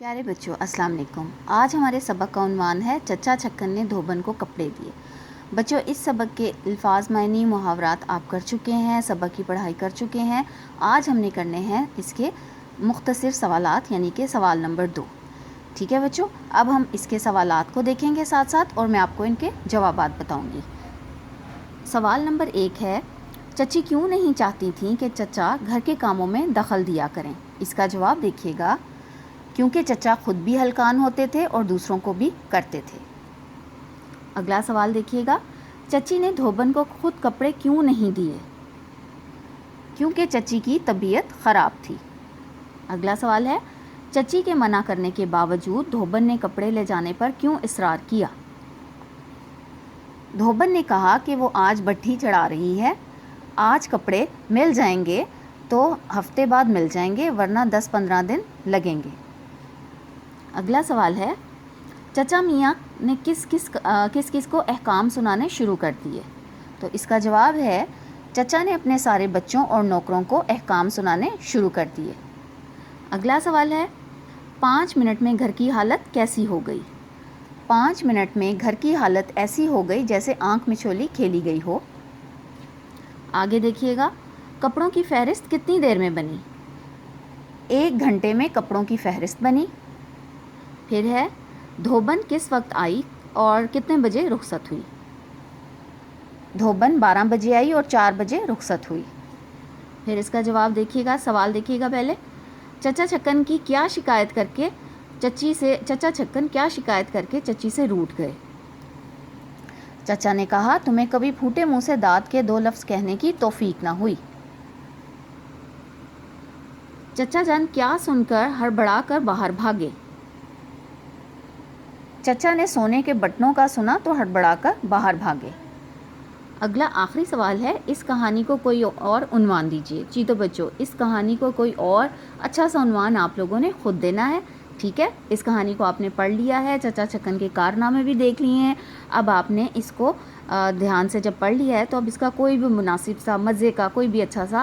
پیارے بچوں السلام علیکم۔ آج ہمارے سبق کا عنوان ہے چچا چھکن نے دھوبن کو کپڑے دیے۔ بچوں اس سبق کے الفاظ معنی محاورات آپ کر چکے ہیں، سبق کی پڑھائی کر چکے ہیں۔ آج ہم نے کرنے ہیں اس کے مختصر سوالات، یعنی کہ سوال نمبر 2۔ ٹھیک ہے بچوں، اب ہم اس کے سوالات کو دیکھیں گے ساتھ ساتھ، اور میں آپ کو ان کے جوابات بتاؤں گی۔ سوال نمبر 1 ہے، چچی کیوں نہیں چاہتی تھیں کہ چچا گھر کے کاموں میں دخل دیا کریں؟ اس کا جواب دیکھیے گا، کیونکہ چچا خود بھی ہلکان ہوتے تھے اور دوسروں کو بھی کرتے تھے۔ اگلا سوال دیکھیے گا، چچی نے دھوبن کو خود کپڑے کیوں نہیں دیے؟ کیونکہ چچی کی طبیعت خراب تھی۔ اگلا سوال ہے، چچی کے منع کرنے کے باوجود دھوبن نے کپڑے لے جانے پر کیوں اصرار کیا؟ دھوبن نے کہا کہ وہ آج بٹھی چڑھا رہی ہے، آج کپڑے مل جائیں گے تو ہفتے بعد مل جائیں گے، ورنہ 10-15 دن لگیں گے۔ اگلا سوال ہے، چچا میاں نے کس کس کو احکام سنانے شروع کر دیے؟ تو اس کا جواب ہے، چچا نے اپنے سارے بچوں اور نوکروں کو احکام سنانے شروع کر دیے۔ اگلا سوال ہے، 5 منٹ میں گھر کی حالت کیسی ہو گئی؟ 5 منٹ میں گھر کی حالت ایسی ہو گئی جیسے آنکھ مچولی کھیلی گئی ہو۔ آگے دیکھیے گا، کپڑوں کی فہرست کتنی دیر میں بنی؟ 1 گھنٹے میں کپڑوں کی فہرست بنی۔ پھر ہے، دھوبن کس وقت آئی اور کتنے بجے رخصت ہوئی؟ دھوبن 12 بجے آئی اور 4 بجے رخصت ہوئی۔ پھر اس کا جواب دیکھیے گا، سوال دیکھیے گا پہلے، چچا چھکن کیا شکایت کر کے چچی سے روٹھ گئے؟ چچا نے کہا، تمہیں کبھی پھوٹے منہ سے داد کے 2 لفظ کہنے کی توفیق نہ ہوئی۔ چچا جان کیا سن کر ہڑبڑا کر باہر بھاگے؟ چچا نے سونے کے بٹنوں کا سنا تو ہڑبڑا کر باہر بھاگے۔ اگلا آخری سوال ہے، اس کہانی کو کوئی اور عنوان دیجیے۔ جی تو بچوں، اس کہانی کو کوئی اور اچھا سا عنوان آپ لوگوں نے خود دینا ہے۔ ٹھیک ہے، اس کہانی کو آپ نے پڑھ لیا ہے، چچا چھکن کے کارنامے بھی دیکھ لیے ہیں۔ اب آپ نے اس کو دھیان سے جب پڑھ لیا ہے تو اب اس کا کوئی بھی مناسب سا مزے کا کوئی بھی اچھا سا